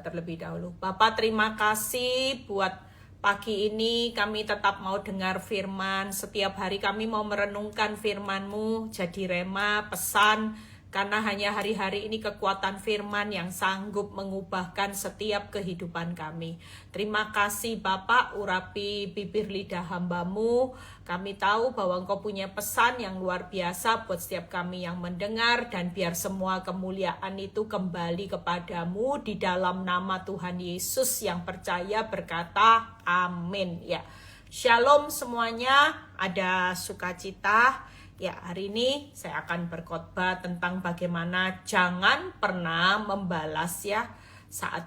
berdoa terlebih dahulu. Bapak, terima kasih buat pagi ini kami tetap mau dengar firman. Setiap hari kami mau merenungkan firman-Mu jadi rema, pesan. Karena hanya hari-hari ini kekuatan firman yang sanggup mengubahkan setiap kehidupan kami. Terima kasih Bapak, urapi bibir lidah hamba-Mu. Kami tahu bahwa Engkau punya pesan yang luar biasa buat setiap kami yang mendengar. Dan biar semua kemuliaan itu kembali kepadamu di dalam nama Tuhan Yesus yang percaya berkata amin. Ya, Shalom semuanya, ada sukacita. Ya, hari ini saya akan berkhotbah tentang bagaimana jangan pernah membalas ya. Saat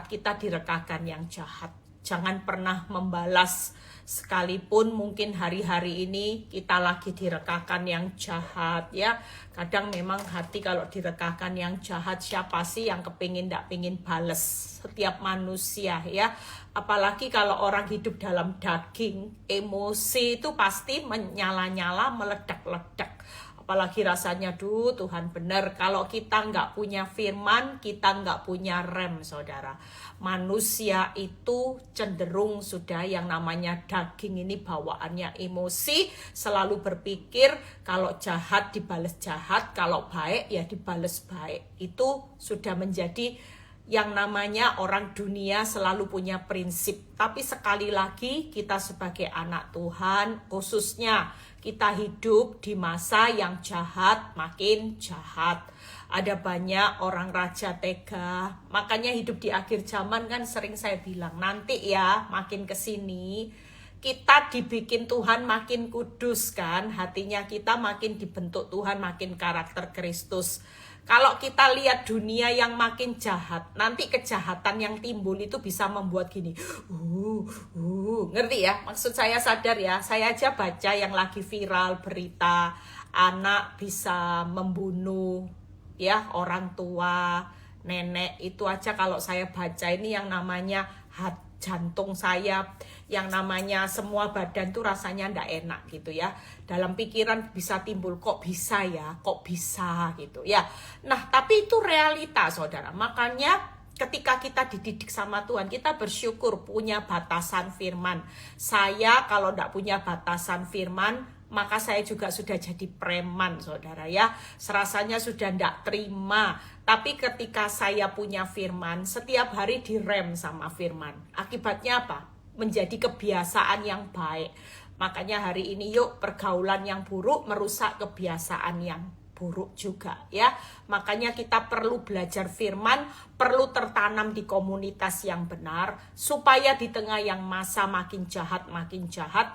kita direkakan yang jahat. Jangan pernah membalas sekalipun mungkin hari-hari ini kita lagi direkakan yang jahat ya. Kadang memang hati kalau direkakan yang jahat, siapa sih yang nggak pingin bales? Setiap manusia ya. Apalagi kalau orang hidup dalam daging, emosi itu pasti menyala-nyala, meledak-ledak. Apalagi rasanya, Tuhan benar. Kalau kita nggak punya firman, kita nggak punya rem, saudara. Manusia itu cenderung sudah yang namanya daging ini bawaannya emosi, selalu berpikir kalau jahat dibales jahat, kalau baik ya dibales baik. Itu sudah menjadi yang namanya orang dunia selalu punya prinsip. Tapi sekali lagi kita sebagai anak Tuhan, khususnya kita hidup di masa yang jahat makin jahat. Ada banyak orang raja tega. Makanya hidup di akhir zaman kan sering saya bilang, nanti ya makin kesini kita dibikin Tuhan makin kudus kan. Hatinya kita makin dibentuk Tuhan, makin karakter Kristus. Kalau kita lihat dunia yang makin jahat, nanti kejahatan yang timbul itu bisa membuat gini. Ngerti ya? Maksud saya sadar ya. Saya aja baca yang lagi viral berita anak bisa membunuh ya orang tua, nenek. Itu aja kalau saya baca ini yang namanya jantung saya, yang namanya semua badan tuh rasanya ndak enak gitu ya. Dalam pikiran bisa timbul kok bisa ya, kok bisa gitu ya. Nah tapi itu realita saudara. Makanya ketika kita dididik sama Tuhan, kita bersyukur punya batasan firman. Saya kalau ndak punya batasan firman, maka saya juga sudah jadi preman saudara ya. Serasanya sudah ndak terima. Tapi ketika saya punya firman, setiap hari direm sama firman. Akibatnya apa? Menjadi kebiasaan yang baik. Makanya hari ini yuk, pergaulan yang buruk merusak kebiasaan yang buruk juga ya. Makanya kita perlu belajar firman, perlu tertanam di komunitas yang benar, supaya di tengah yang masa makin jahat,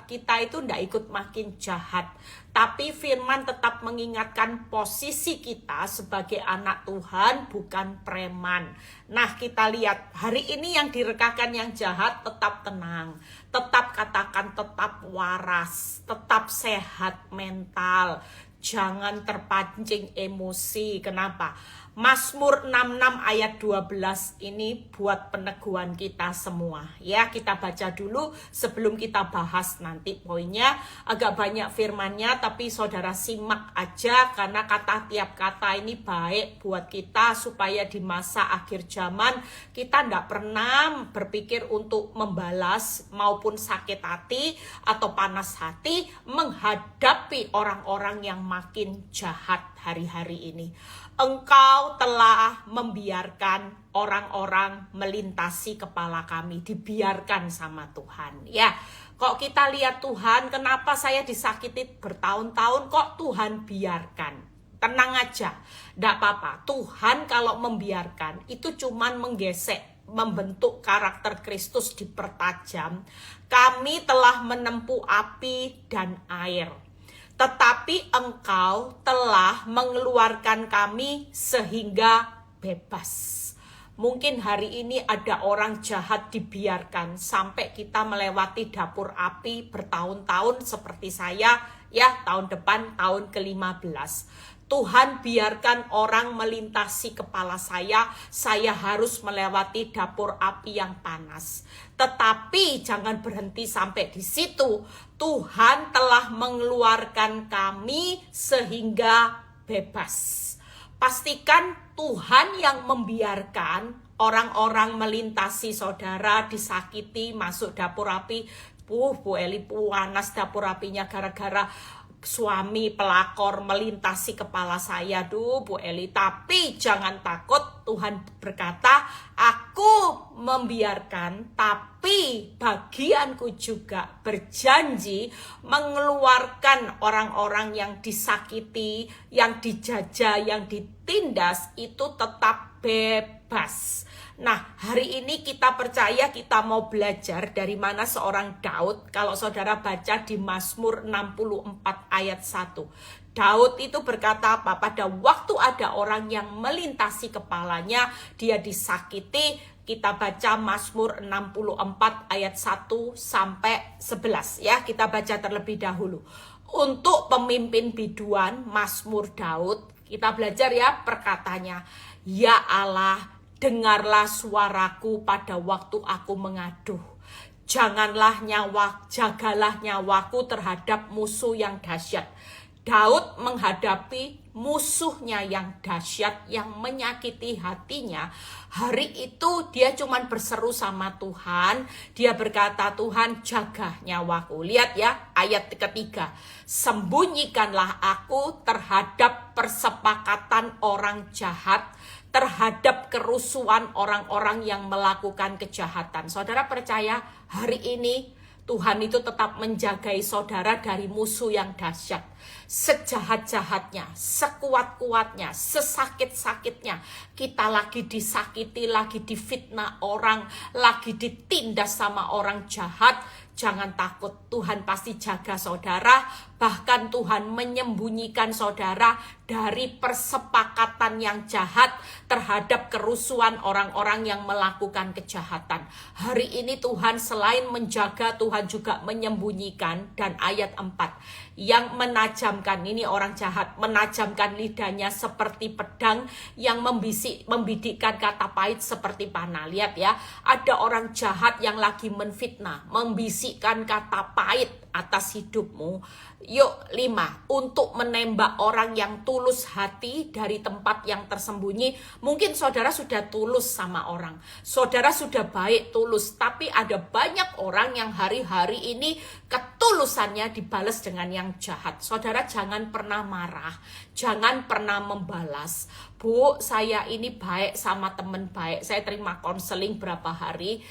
kita itu ndak ikut makin jahat. Tapi firman tetap mengingatkan posisi kita sebagai anak Tuhan, bukan preman. Nah kita lihat, hari ini yang direkakan yang jahat tetap tenang, tetap katakan tetap waras, tetap sehat mental. Jangan terpancing emosi. Kenapa? Mazmur 66 ayat 12 ini buat peneguhan kita semua. Ya, kita baca dulu sebelum kita bahas nanti poinnya. Agak banyak firmannya, tapi saudara simak aja karena tiap kata ini baik buat kita supaya di masa akhir zaman kita tidak pernah berpikir untuk membalas maupun sakit hati atau panas hati menghadapi orang-orang yang makin jahat hari-hari ini. Engkau telah membiarkan orang-orang melintasi kepala kami, dibiarkan sama Tuhan. Ya, kok kita lihat Tuhan, kenapa saya disakiti bertahun-tahun, kok Tuhan biarkan? Tenang aja, enggak apa-apa. Tuhan kalau membiarkan, itu cuman menggesek, membentuk karakter Kristus dipertajam. Kami telah menempuh api dan air. Tetapi engkau telah mengeluarkan kami sehingga bebas. Mungkin hari ini ada orang jahat dibiarkan sampai kita melewati dapur api bertahun-tahun seperti saya ya, tahun depan tahun ke-15. Tuhan biarkan orang melintasi kepala saya harus melewati dapur api yang panas. Tetapi jangan berhenti sampai di situ. Tuhan telah mengeluarkan kami sehingga bebas. Pastikan Tuhan yang membiarkan orang-orang melintasi saudara, disakiti, masuk dapur api. Bu Eli panas dapur apinya gara-gara suami pelakor melintasi kepala saya. Bu Eli, tapi jangan takut, Tuhan berkata, aku membiarkan, tapi bagianku juga berjanji mengeluarkan orang-orang yang disakiti, yang dijajah, yang ditindas itu tetap bebas. Nah, hari ini kita percaya, kita mau belajar dari mana seorang Daud. Kalau saudara baca di Mazmur 64 ayat 1. Daud itu berkata apa? Pada waktu ada orang yang melintasi kepalanya, dia disakiti. Kita baca Mazmur 64 ayat 1 sampai 11 ya. Kita baca terlebih dahulu. Untuk pemimpin biduan Mazmur Daud, kita belajar ya perkataannya. Ya Allah, dengarlah suaraku pada waktu aku mengaduh. Jagalah nyawaku terhadap musuh yang dahsyat. Daud menghadapi musuhnya yang dahsyat, yang menyakiti hatinya. Hari itu dia cuma berseru sama Tuhan. Dia berkata, Tuhan jaga nyawaku. Lihat ya ayat ketiga. Sembunyikanlah aku terhadap persepakatan orang jahat, terhadap kerusuhan orang-orang yang melakukan kejahatan. Saudara percaya hari ini Tuhan itu tetap menjagai saudara dari musuh yang dahsyat. Sejahat-jahatnya, sekuat-kuatnya, sesakit-sakitnya, kita lagi disakiti, lagi difitnah orang, lagi ditindas sama orang jahat. Jangan takut, Tuhan pasti jaga saudara. Bahkan Tuhan menyembunyikan saudara dari persepakatan yang jahat terhadap kerusuhan orang-orang yang melakukan kejahatan. Hari ini Tuhan selain menjaga, Tuhan juga menyembunyikan. Dan ayat 4, yang menajamkan, ini orang jahat, menajamkan lidahnya seperti pedang, yang membidikkan kata pahit seperti panah. Lihat ya, ada orang jahat yang lagi menfitnah, membisikkan kata pahit atas hidupmu. Yuk 5, untuk menembak orang yang tulus hati dari tempat yang tersembunyi. Mungkin saudara sudah tulus sama orang, saudara sudah baik tulus, tapi ada banyak orang yang hari-hari ini ketulusannya dibalas dengan yang jahat. Saudara jangan pernah marah, jangan pernah membalas. Bu, saya ini baik sama teman baik, saya terima konseling berapa hari.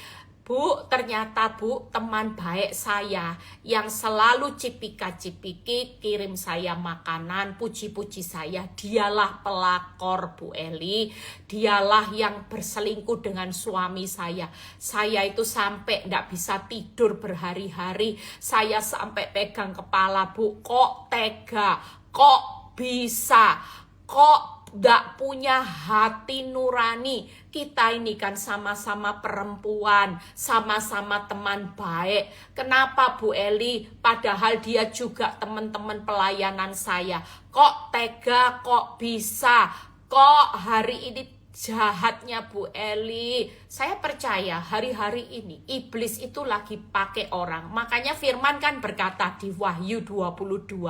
Bu, ternyata Bu, teman baik saya yang selalu cipika-cipiki, kirim saya makanan, puji-puji saya, dialah pelakor Bu Eli, dialah yang berselingkuh dengan suami saya. Saya itu sampai enggak bisa tidur berhari-hari, saya sampai pegang kepala, Bu, kok tega, kok bisa, kok enggak punya hati nurani. Kita ini kan sama-sama perempuan, sama-sama teman baik. Kenapa Bu Eli? Padahal dia juga teman-teman pelayanan saya. Kok tega, kok bisa, kok hari ini jahatnya Bu Eli. Saya percaya hari-hari ini iblis itu lagi pakai orang. Makanya firman kan berkata di Wahyu 22,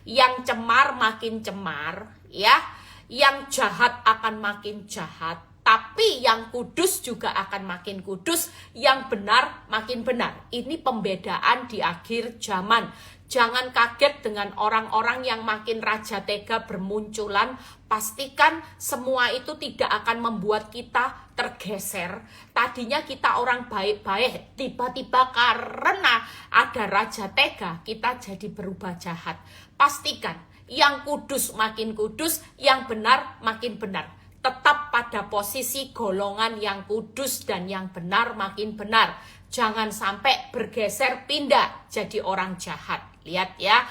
yang cemar makin cemar, ya, yang jahat akan makin jahat, tapi yang kudus juga akan makin kudus, yang benar makin benar. Ini pembedaan di akhir zaman. Jangan kaget dengan orang-orang yang makin raja tega bermunculan. Pastikan semua itu tidak akan membuat kita tergeser. Tadinya kita orang baik-baik, tiba-tiba karena ada raja tega, kita jadi berubah jahat. Pastikan yang kudus makin kudus, yang benar makin benar. Tetap pada posisi golongan yang kudus dan yang benar makin benar. Jangan sampai bergeser pindah jadi orang jahat. Lihat ya,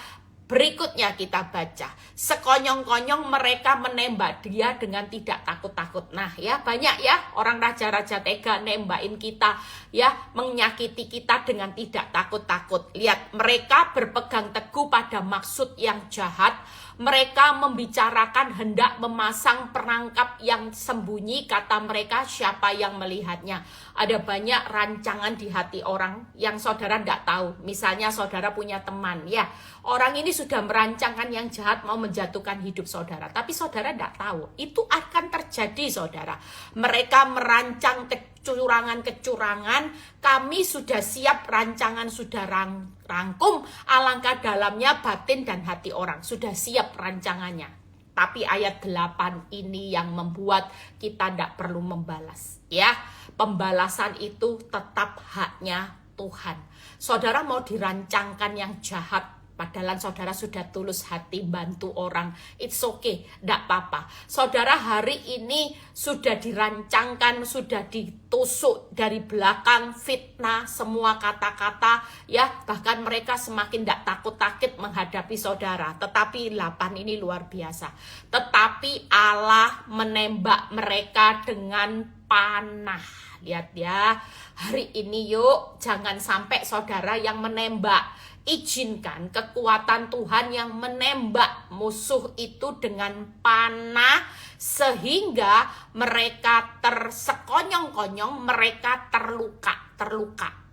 berikutnya kita baca. Sekonyong-konyong mereka menembak dia dengan tidak takut-takut. Nah ya, banyak ya orang raja-raja tega nembakin kita, ya, menyakiti kita dengan tidak takut-takut. Lihat, mereka berpegang teguh pada maksud yang jahat, Mereka membicarakan hendak memasang perangkap yang sembunyi, kata mereka, siapa yang melihatnya. Ada banyak rancangan di hati orang yang saudara tidak tahu. Misalnya saudara punya teman, ya, orang ini sudah merancangkan yang jahat mau menjatuhkan hidup saudara, tapi saudara tidak tahu. Itu akan terjadi, saudara. Mereka merancang kecurangan-kecurangan, kami sudah siap, rancangan sudah rangkum, alangkah dalamnya batin dan hati orang, sudah siap rancangannya. Tapi ayat 8 ini yang membuat kita tidak perlu membalas, ya. Pembalasan itu tetap haknya Tuhan. Saudara mau dirancangkan yang jahat, padahal saudara sudah tulus hati bantu orang, it's okay, tidak apa-apa. Saudara hari ini sudah dirancangkan, sudah ditusuk dari belakang, fitnah, semua kata-kata, ya, bahkan mereka semakin tidak takut-takut menghadapi saudara. Tetapi 8 ini luar biasa. Tetapi Allah menembak mereka dengan panah. Lihat ya, hari ini yuk, jangan sampai saudara yang menembak. Izinkan kekuatan Tuhan yang menembak musuh itu dengan panah, sehingga mereka tersekonyong-konyong, mereka terluka,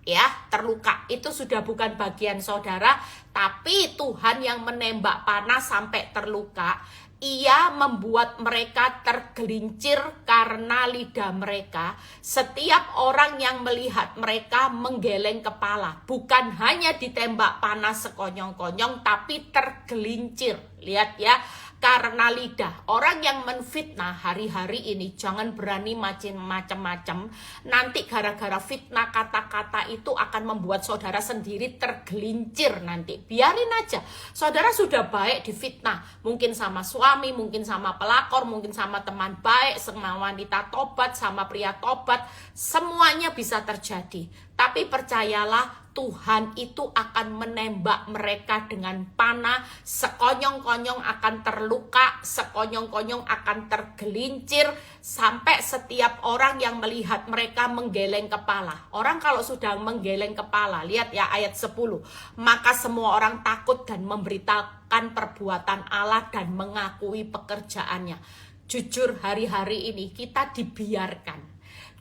ya, terluka. Itu sudah bukan bagian saudara, tapi Tuhan yang menembak panah sampai terluka. Ia membuat mereka tergelincir karena lidah mereka. Setiap orang yang melihat mereka menggeleng kepala. Bukan hanya ditembak panah sekonyong-konyong, tapi tergelincir. Lihat ya, karena lidah. Orang yang menfitnah hari-hari ini jangan berani macam-macam. Nanti gara-gara fitnah kata-kata itu akan membuat saudara sendiri tergelincir nanti. Biarin aja. Saudara sudah baik difitnah. Mungkin sama suami, mungkin sama pelakor, mungkin sama teman baik, sama wanita tobat, sama pria tobat. Semuanya bisa terjadi. Tapi percayalah, Tuhan itu akan menembak mereka dengan panah, sekonyong-konyong akan terluka, sekonyong-konyong akan tergelincir, sampai setiap orang yang melihat mereka menggeleng kepala. Orang kalau sudah menggeleng kepala, lihat ya ayat 10, maka semua orang takut dan memberitakan perbuatan Allah dan mengakui pekerjaannya. Jujur hari-hari ini kita dibiarkan.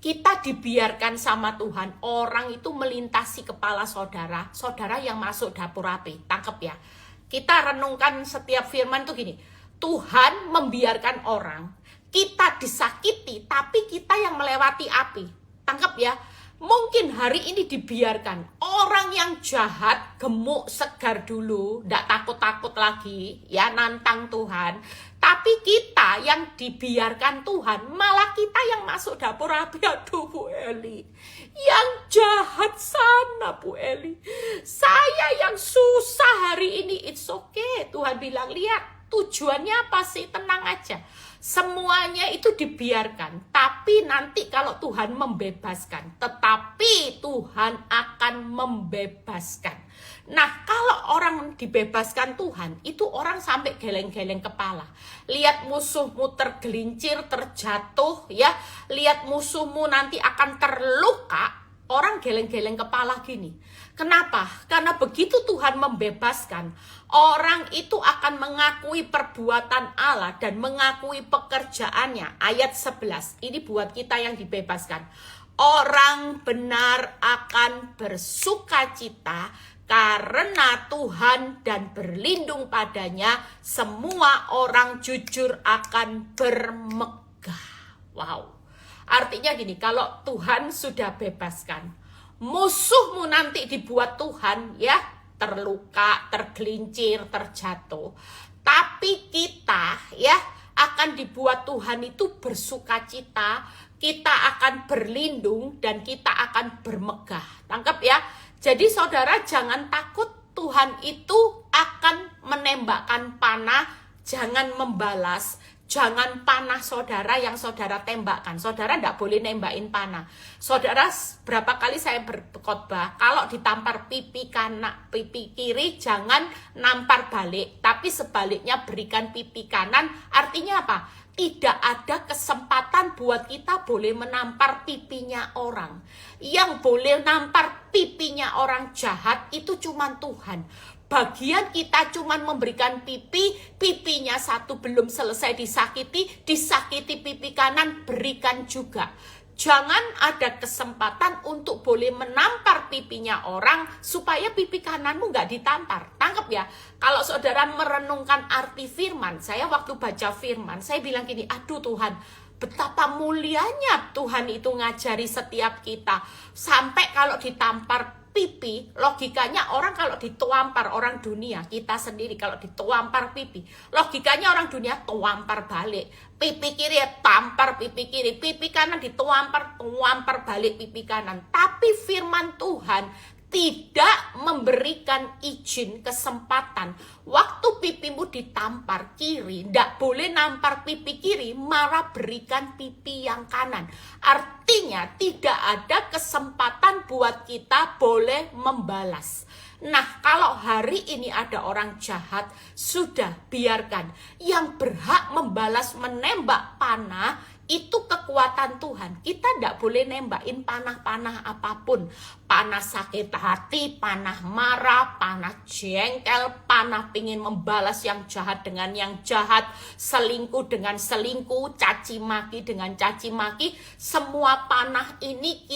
Kita dibiarkan sama Tuhan, orang itu melintasi kepala saudara, saudara yang masuk dapur api. Tangkep ya. Kita renungkan setiap firman tuh gini, Tuhan membiarkan orang, kita disakiti, tapi kita yang melewati api. Tangkep ya. Mungkin hari ini dibiarkan orang yang jahat, gemuk, segar dulu, tidak takut-takut lagi, ya, nantang Tuhan. Tapi kita yang dibiarkan Tuhan, malah kita yang masuk dapur api. Aduh Bu Eli, yang jahat sana Bu Eli. Saya yang susah hari ini, it's okay. Tuhan bilang, lihat tujuannya apa sih, tenang aja. Semuanya itu dibiarkan, tapi nanti kalau Tuhan membebaskan, tetapi Tuhan akan membebaskan. Nah, kalau orang dibebaskan Tuhan, itu orang sampai geleng-geleng kepala. Lihat musuhmu tergelincir, terjatuh, ya. Lihat musuhmu nanti akan terluka. Orang geleng-geleng kepala gini. Kenapa? Karena begitu Tuhan membebaskan, orang itu akan mengakui perbuatan Allah dan mengakui pekerjaannya. Ayat 11, ini buat kita yang dibebaskan. Orang benar akan bersukacita karena Tuhan dan berlindung padanya. Semua orang jujur akan bermegah. Wow. Artinya gini, kalau Tuhan sudah bebaskan, musuhmu nanti dibuat Tuhan, ya, terluka, tergelincir, terjatuh. Tapi kita, ya, akan dibuat Tuhan itu bersukacita, kita akan berlindung dan kita akan bermegah. Tangkap ya. Jadi saudara jangan takut, Tuhan itu akan menembakkan panah, jangan membalas. Jangan panah saudara yang saudara tembakkan. Saudara tidak boleh nembakin panah. Saudara, berapa kali saya berkhotbah, kalau ditampar pipi kanan, pipi kiri, jangan nampar balik. Tapi sebaliknya berikan pipi kanan. Artinya apa? tidak ada kesempatan buat kita boleh menampar pipinya orang. Yang boleh nampar pipinya orang jahat itu cuma Tuhan. Bagian kita cuma memberikan pipinya satu belum selesai disakiti pipi kanan, berikan juga. Jangan ada kesempatan untuk boleh menampar pipinya orang supaya pipi kananmu nggak ditampar. Tangkap ya. Kalau saudara merenungkan arti firman, saya waktu baca firman, saya bilang gini, aduh Tuhan, betapa mulianya Tuhan itu ngajari setiap kita. Sampai kalau ditampar pipi, logikanya orang kalau dituampar orang dunia, kita sendiri kalau dituampar pipi, logikanya orang dunia tuampar balik. Pipi kiri tampar pipi kiri, pipi kanan dituampar, tuampar balik pipi kanan. Tapi firman Tuhan tidak memberikan izin kesempatan. Waktu pipimu ditampar kiri, tidak boleh nampar pipi kiri, malah berikan pipi yang kanan. Artinya tidak ada kesempatan buat kita boleh membalas. Nah, kalau hari ini ada orang jahat, sudah biarkan. Yang berhak membalas menembak panah itu kekuatan Tuhan. Kita tidak boleh nembakin panah-panah apapun. Panah sakit hati, panah marah, panah jengkel, panah pingin membalas yang jahat dengan yang jahat, selingkuh dengan selingkuh, caci maki dengan caci maki. Semua panah ini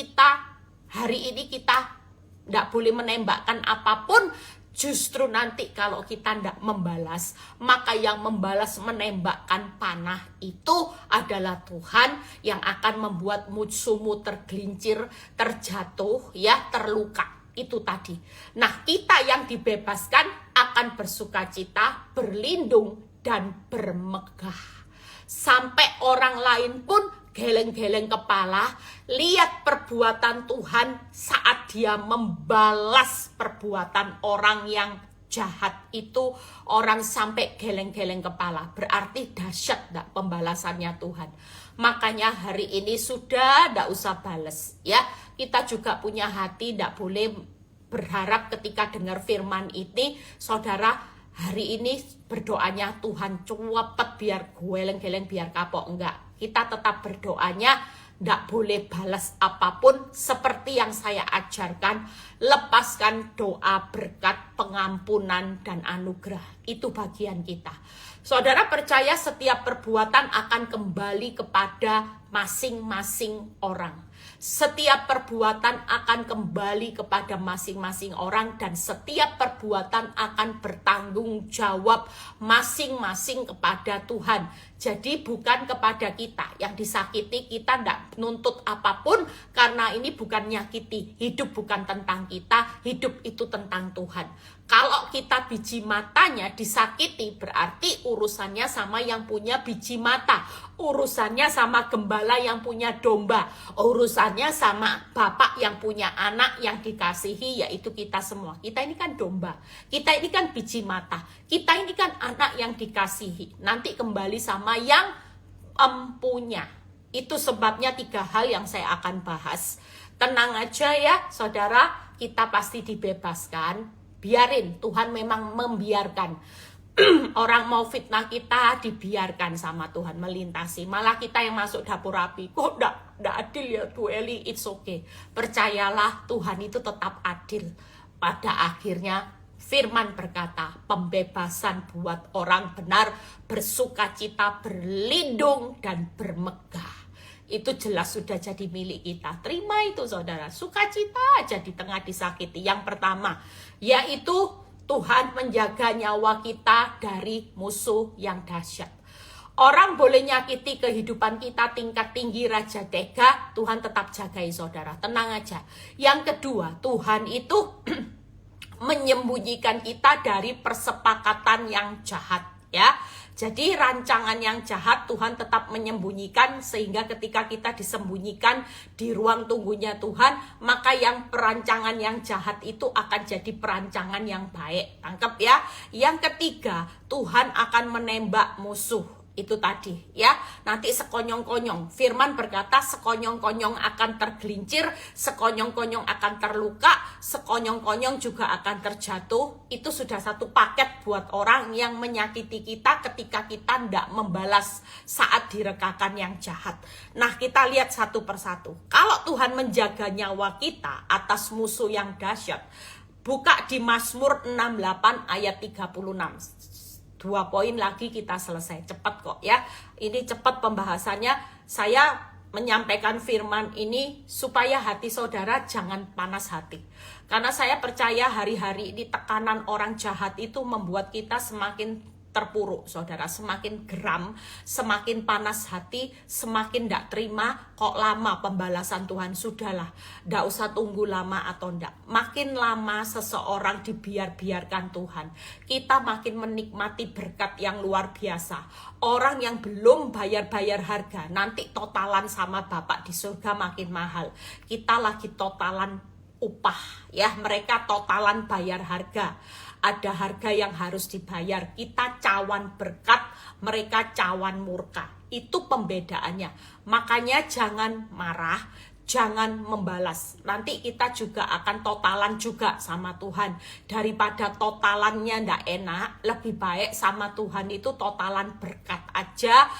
hari ini kita tidak boleh menembakkan apapun. Justru nanti kalau kita tidak membalas, maka yang membalas menembakkan panah itu adalah Tuhan yang akan membuat musuhmu tergelincir, terjatuh, ya, terluka. Itu tadi. Nah, kita yang dibebaskan akan bersukacita, berlindung, dan bermegah. Sampai orang lain pun geleng-geleng kepala, lihat perbuatan Tuhan saat dia membalas perbuatan orang yang jahat itu, orang sampai geleng-geleng kepala. Berarti dahsyat enggak pembalasannya Tuhan. Makanya hari ini sudah enggak usah balas, ya. Kita juga punya hati, enggak boleh berharap ketika dengar firman ini, saudara, hari ini berdoanya Tuhan cepet biar geleng-geleng biar kapok. Enggak. Kita tetap berdoanya, tidak boleh balas apapun seperti yang saya ajarkan. Lepaskan doa berkat, pengampunan, dan anugerah. Itu bagian kita. Saudara percaya setiap perbuatan akan kembali kepada masing-masing orang. Setiap perbuatan akan kembali kepada masing-masing orang dan setiap perbuatan akan bertanggung jawab masing-masing kepada Tuhan. Jadi bukan kepada kita yang disakiti, kita tidak nuntut apapun karena ini bukan nyakiti. Hidup bukan tentang kita, hidup itu tentang Tuhan. Kalau kita biji matanya disakiti, berarti urusannya sama yang punya biji mata. Urusannya sama gembala yang punya domba. Urusannya sama bapak yang punya anak yang dikasihi, yaitu kita semua. Kita ini kan domba. Kita ini kan biji mata. Kita ini kan anak yang dikasihi. Nanti kembali sama yang punya. Itu sebabnya 3 hal yang saya akan bahas. Tenang aja ya, saudara, kita pasti dibebaskan. Biarin, Tuhan memang membiarkan. Orang mau fitnah kita, dibiarkan sama Tuhan melintasi. Malah kita yang masuk dapur api. Kok enggak adil ya Bu Eli? It's okay. Percayalah, Tuhan itu tetap adil. Pada akhirnya firman berkata, pembebasan buat orang benar, bersukacita, berlindung, dan bermegah. Itu jelas sudah jadi milik kita. Terima itu saudara, sukacita aja di tengah disakiti. Yang pertama, yaitu Tuhan menjaga nyawa kita dari musuh yang dahsyat. Orang boleh nyakiti kehidupan kita tingkat tinggi raja tega, Tuhan tetap jagai saudara, tenang aja. Yang kedua, Tuhan itu menyembunyikan kita dari persepakatan yang jahat, ya. Jadi rancangan yang jahat Tuhan tetap menyembunyikan, sehingga ketika kita disembunyikan di ruang tunggunya Tuhan, maka yang perancangan yang jahat itu akan jadi perancangan yang baik. Tangkap ya. Yang ketiga, Tuhan akan menembak musuh. Itu tadi ya, nanti sekonyong-konyong. Firman berkata sekonyong-konyong akan tergelincir, sekonyong-konyong akan terluka, sekonyong-konyong juga akan terjatuh. Itu sudah satu paket buat orang yang menyakiti kita ketika kita tidak membalas saat direkakan yang jahat. Nah, kita lihat satu persatu. Kalau Tuhan menjaga nyawa kita atas musuh yang dahsyat, buka di Mazmur 68 ayat 36. 2 poin lagi kita selesai, cepat kok ya. Ini cepat pembahasannya. Saya menyampaikan firman ini supaya hati saudara jangan panas hati. Karena saya percaya hari-hari ini tekanan orang jahat itu membuat kita semakin terpuruk, saudara, semakin geram, semakin panas hati, semakin tidak terima. Kok lama pembalasan Tuhan? Sudahlah, tidak usah tunggu lama atau tidak. Makin lama seseorang dibiarkan Tuhan, kita makin menikmati berkat yang luar biasa. Orang yang belum bayar harga, nanti totalan sama Bapak di surga makin mahal. Kita lagi totalan upah ya, mereka totalan bayar harga. Ada harga yang harus dibayar. Kita cawan berkat, mereka cawan murka. Itu pembedaannya. Makanya jangan marah, jangan membalas. Nanti kita juga akan totalan juga sama Tuhan. Daripada totalannya ndak enak, lebih baik sama Tuhan itu totalan berkat aja.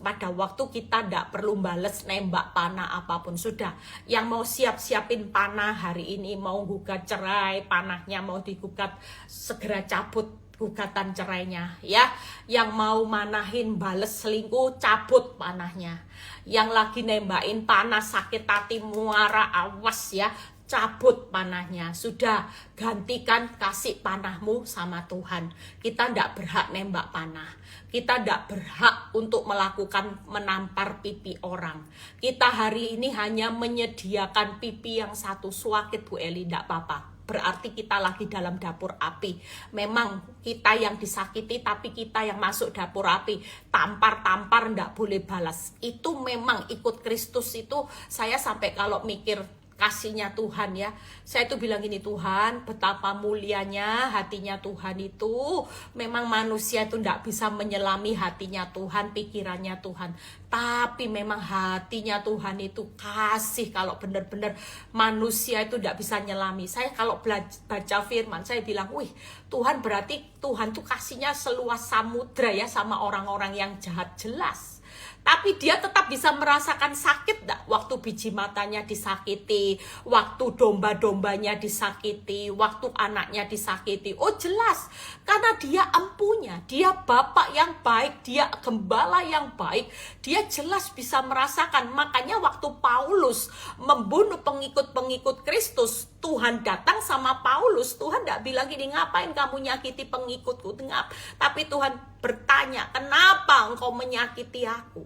Pada waktu kita ndak perlu bales nembak panah apapun. Sudah, yang mau siapin panah hari ini, mau gugat cerai, panahnya mau digugat, segera cabut gugatan cerainya ya. Yang mau manahin bales selingkuh, cabut panahnya. Yang lagi nembakin panah sakit hati muara, awas ya, cabut panahnya. Sudah, gantikan, kasih panahmu sama Tuhan. Kita tidak berhak nembak panah. Kita tidak berhak untuk melakukan menampar pipi orang. Kita hari ini hanya menyediakan pipi yang satu. Suakit Bu Eli, tidak apa-apa. Berarti kita lagi dalam dapur api. Memang kita yang disakiti, tapi kita yang masuk dapur api. Tampar-tampar ndak boleh balas. Itu memang ikut Kristus itu. Saya sampai kalau mikir kasihnya Tuhan ya, saya itu bilang gini, Tuhan betapa mulianya hatinya Tuhan itu. Memang manusia itu ndak bisa menyelami hatinya Tuhan, pikirannya Tuhan. Tapi memang hatinya Tuhan itu kasih. Kalau benar-benar manusia itu ndak bisa nyelami. Saya kalau baca firman, saya bilang, wih Tuhan, berarti Tuhan tuh kasihnya seluas samudra ya sama orang-orang yang jahat, jelas. Tapi dia tetap bisa merasakan sakit enggak? Waktu biji matanya disakiti, waktu domba-dombanya disakiti, waktu anaknya disakiti. Oh jelas, karena dia empunya, dia Bapak yang baik, dia gembala yang baik, dia jelas bisa merasakan. Makanya waktu Paulus membunuh pengikut-pengikut Kristus, Tuhan datang sama Paulus. Tuhan enggak bilang gini, ngapain kamu nyakiti pengikutku? Tapi Tuhan bertanya, kenapa engkau menyakiti aku?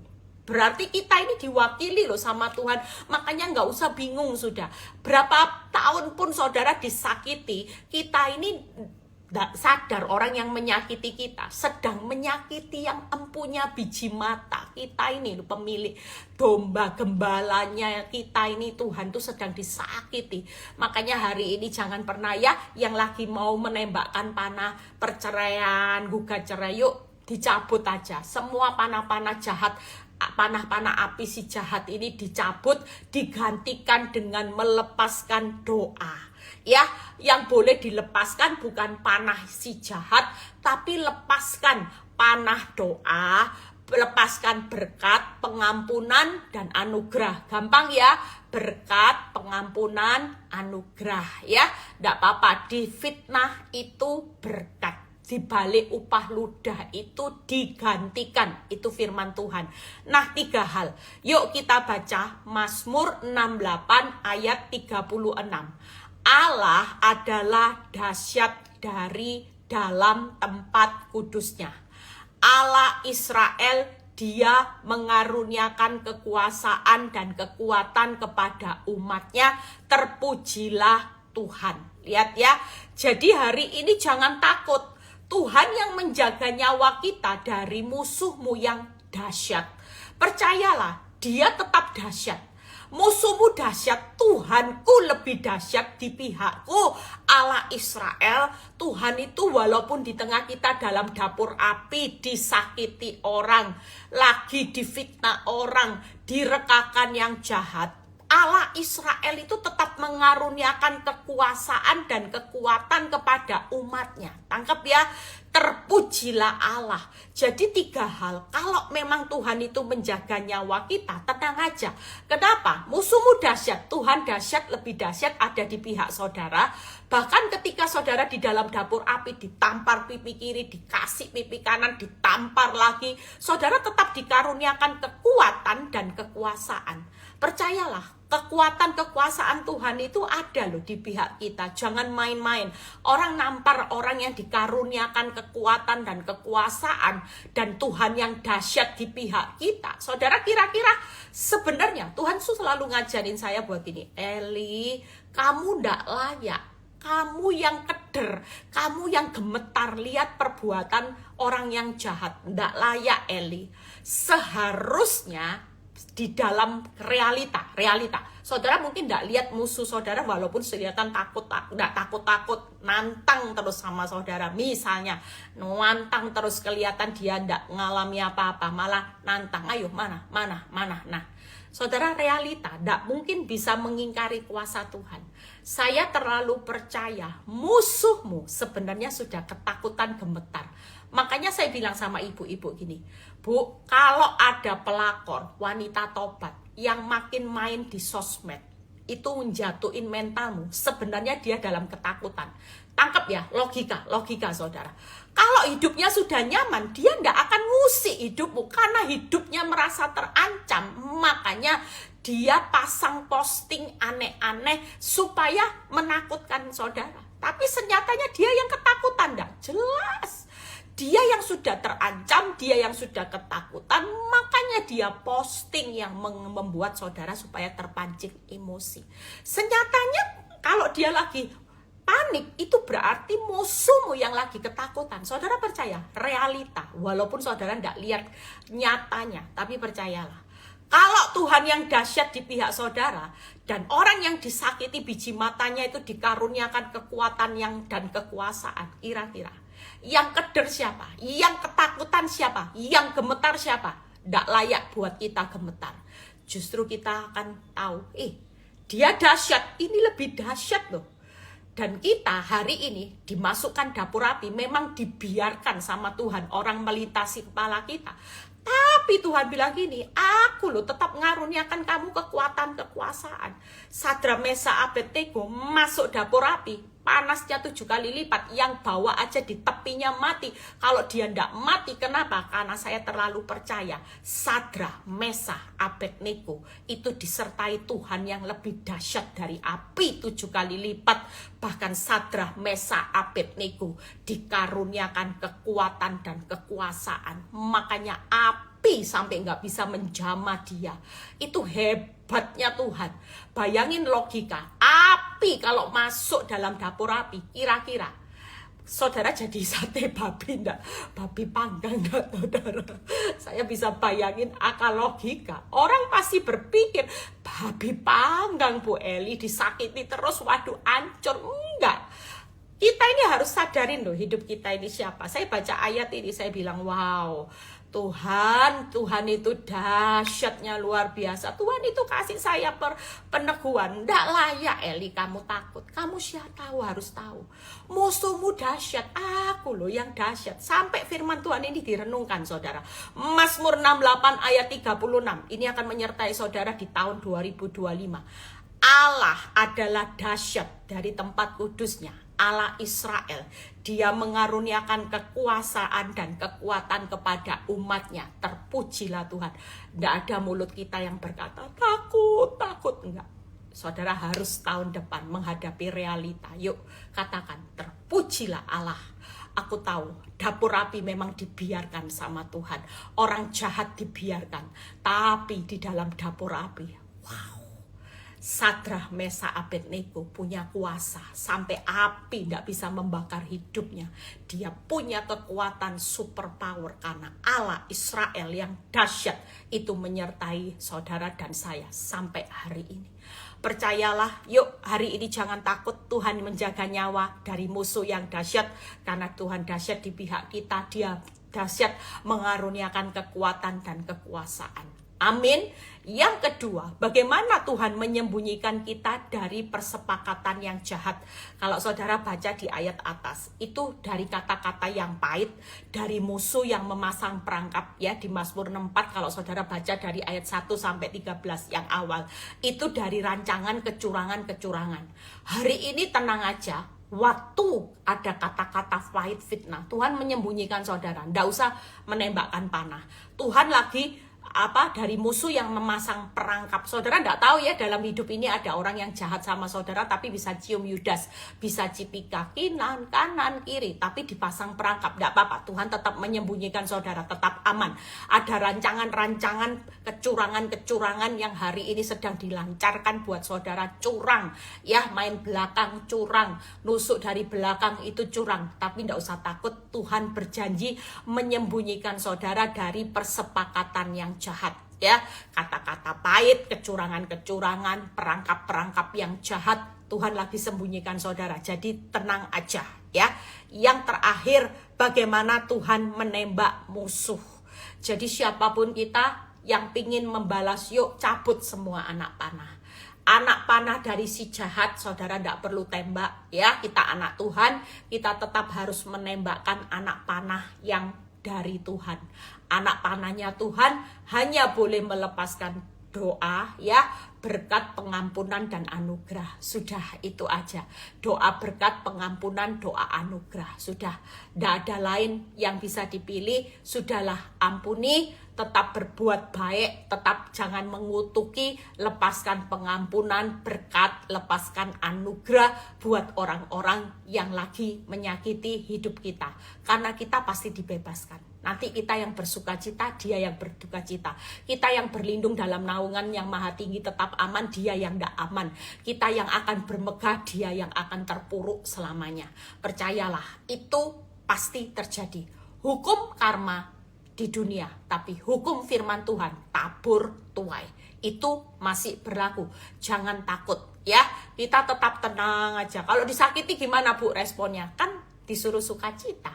Berarti kita ini diwakili loh sama Tuhan. Makanya nggak usah bingung sudah. Berapa tahun pun saudara disakiti, kita ini nggak sadar orang yang menyakiti kita sedang menyakiti yang empunya biji mata. Kita ini loh, pemilik domba gembalanya kita ini, Tuhan tuh sedang disakiti. Makanya hari ini jangan pernah ya yang lagi mau menembakkan panah perceraian, gugat cerai, yuk dicabut aja. Semua panah-panah jahat, panah-panah api si jahat ini dicabut, digantikan dengan melepaskan doa. Ya, yang boleh dilepaskan bukan panah si jahat, tapi lepaskan panah doa, lepaskan berkat, pengampunan, dan anugerah. Gampang ya, berkat, pengampunan, anugerah ya. Tidak apa-apa, difitnah itu berkat. Di balik upah ludah itu digantikan. Itu firman Tuhan. Nah, 3 hal. Yuk kita baca Mazmur 68 ayat 36. Allah adalah dahsyat dari dalam tempat kudusnya. Allah Israel, dia mengaruniakan kekuasaan dan kekuatan kepada umatnya. Terpujilah Tuhan. Lihat ya. Jadi hari ini jangan takut. Tuhan yang menjaga nyawa kita dari musuhmu yang dahsyat. Percayalah, dia tetap dahsyat. Musuhmu dahsyat, Tuhanku lebih dahsyat di pihakku. Allah Israel, Tuhan itu walaupun di tengah kita dalam dapur api, disakiti orang, lagi difitnah orang, direkakan yang jahat, Allah Israel itu tetap mengaruniakan kekuasaan dan kekuatan kepada umatnya. Tangkap ya, terpujilah Allah. Jadi 3 hal, kalau memang Tuhan itu menjaga nyawa kita, tenang aja. Kenapa? Musuhmu dahsyat, Tuhan dahsyat, lebih dahsyat ada di pihak saudara. Bahkan ketika saudara di dalam dapur api, ditampar pipi kiri, dikasih pipi kanan, ditampar lagi, saudara tetap dikaruniakan kekuatan dan kekuasaan. Percayalah, kekuatan kekuasaan Tuhan itu ada loh di pihak kita. Jangan main-main. Orang nampar orang yang dikaruniakan kekuatan dan kekuasaan dan Tuhan yang dahsyat di pihak kita. Saudara, kira-kira sebenarnya Tuhan selalu ngajarin saya buat ini. Eli, kamu ndak layak. Kamu yang keder, kamu yang gemetar, lihat perbuatan orang yang jahat. Ndak layak, Eli. Seharusnya di dalam realita. Saudara mungkin tidak lihat musuh saudara walaupun kelihatan tidak takut, nantang terus sama saudara. Misalnya, nantang terus kelihatan dia tidak mengalami apa-apa, malah nantang. Ayo, mana. Nah, saudara, realita tidak mungkin bisa mengingkari kuasa Tuhan. Saya terlalu percaya musuhmu sebenarnya sudah ketakutan gemetar. Makanya saya bilang sama ibu-ibu gini, Bu, kalau ada pelakor, wanita tobat yang makin main di sosmed, itu menjatuhin mentalmu, sebenarnya dia dalam ketakutan. Tangkap ya, logika saudara. Kalau hidupnya sudah nyaman, dia tidak akan ngusik hidupmu, karena hidupnya merasa terancam. Makanya dia pasang posting aneh-aneh supaya menakutkan saudara. Tapi senyatanya dia yang ketakutan, tidak jelas. Dia yang sudah terancam, dia yang sudah ketakutan, makanya dia posting yang membuat saudara supaya terpancing emosi. Senyatanya kalau dia lagi panik, itu berarti musuhmu yang lagi ketakutan. Saudara percaya, realita, walaupun saudara tidak lihat nyatanya, tapi percayalah. Kalau Tuhan yang dahsyat di pihak saudara, dan orang yang disakiti biji matanya itu dikaruniakan kekuatan dan kekuasaan, kira-kira yang keder siapa? Yang ketakutan siapa? Yang gemetar siapa? Tidak layak buat kita gemetar. Justru kita akan tahu, dia dahsyat, ini lebih dahsyat loh. Dan kita hari ini dimasukkan dapur api, memang dibiarkan sama Tuhan orang melintasi kepala kita. Tapi Tuhan bilang gini, aku loh tetap ngaruniakan kamu kekuatan, kekuasaan. Sadra, Mesa, Abednego masuk dapur api, panasnya 7 kali lipat, yang bawa aja di tepinya mati. Kalau dia ndak mati, kenapa? Karena saya terlalu percaya Sadra, Mesa, Abednego itu disertai Tuhan yang lebih dahsyat dari api 7 kali lipat. Bahkan Sadra, Mesa, Abednego dikaruniakan kekuatan dan kekuasaan. Makanya api sampai nggak bisa menjamah dia. Itu hebatnya Tuhan. Bayangin logika, api kalau masuk dalam dapur api, kira-kira saudara jadi sate babi enggak? Babi panggang enggak, saudara? Saya bisa bayangin akal logika. Orang pasti berpikir, babi panggang Bu Eli disakiti terus, waduh hancur. Enggak. Kita ini harus sadarin loh hidup kita ini siapa. Saya baca ayat ini, saya bilang wow, Tuhan itu dahsyatnya luar biasa. Tuhan itu kasih saya peneguhan. Nggak layak Eli kamu takut. Kamu siapa tahu, harus tahu. Musuhmu dahsyat, aku loh yang dahsyat. Sampai firman Tuhan ini direnungkan saudara. Mazmur 68 ayat 36. Ini akan menyertai saudara di tahun 2025. Allah adalah dahsyat dari tempat kudusnya. Allah Israel, dia mengaruniakan kekuasaan dan kekuatan kepada umatnya. Terpujilah Tuhan. Tidak ada mulut kita yang berkata takut, enggak. Saudara harus tahun depan menghadapi realita. Yuk katakan, terpujilah Allah. Aku tahu dapur api memang dibiarkan sama Tuhan. Orang jahat dibiarkan. Tapi di dalam dapur api, wow, Sadra, Mesa, Abednego punya kuasa sampai api tidak bisa membakar hidupnya. Dia punya kekuatan super power karena Allah Israel yang dahsyat itu menyertai saudara dan saya sampai hari ini. Percayalah, yuk hari ini jangan takut, Tuhan menjaga nyawa dari musuh yang dahsyat. Karena Tuhan dahsyat di pihak kita, Dia dahsyat mengaruniakan kekuatan dan kekuasaan. Amin. Yang kedua, bagaimana Tuhan menyembunyikan kita dari persepakatan yang jahat. Kalau saudara baca di ayat atas, itu dari kata-kata yang pahit, dari musuh yang memasang perangkap, ya, di Mazmur 64. Kalau saudara baca dari ayat 1 sampai 13 yang awal, itu dari rancangan kecurangan-kecurangan. Hari ini tenang aja. Waktu ada kata-kata pahit fitnah, Tuhan menyembunyikan saudara. Nggak usah menembakkan panah. Tuhan lagi dari musuh yang memasang perangkap. Saudara enggak tahu ya, dalam hidup ini ada orang yang jahat sama saudara tapi bisa cium Yudas, bisa cipika kanan kiri, tapi dipasang perangkap. Enggak apa-apa, Tuhan tetap menyembunyikan saudara, tetap aman. Ada rancangan-rancangan kecurangan-kecurangan yang hari ini sedang dilancarkan buat saudara. Curang, ya, main belakang curang, nusuk dari belakang itu curang. Tapi enggak usah takut, Tuhan berjanji menyembunyikan saudara dari persepakatan yang jahat, ya, kata-kata pahit, kecurangan-kecurangan, perangkap-perangkap yang jahat, Tuhan lagi sembunyikan saudara. Jadi tenang aja, ya. Yang terakhir, bagaimana Tuhan menembak musuh. Jadi siapapun kita yang pingin membalas, yuk cabut semua anak panah. Anak panah dari si jahat, saudara tidak perlu tembak, ya. Kita anak Tuhan, kita tetap harus menembakkan anak panah yang dari Tuhan. Anak panahnya Tuhan hanya boleh melepaskan doa, ya, berkat pengampunan dan anugerah. Sudah, itu aja. Doa berkat pengampunan, doa anugerah. Sudah, tidak ada lain yang bisa dipilih. Sudahlah, ampuni, tetap berbuat baik, tetap jangan mengutuki, lepaskan pengampunan, berkat, lepaskan anugerah buat orang-orang yang lagi menyakiti hidup kita. Karena kita pasti dibebaskan. Nanti kita yang bersuka cita, dia yang berduka cita. Kita yang berlindung dalam naungan yang maha tinggi tetap aman, dia yang tidak aman. Kita yang akan bermegah, dia yang akan terpuruk selamanya. Percayalah, itu pasti terjadi. Hukum karma di dunia, tapi hukum firman Tuhan tabur tuai. Itu masih berlaku. Jangan takut, ya. Kita tetap tenang aja. Kalau disakiti gimana, Bu, responnya? Kan disuruh sukacita,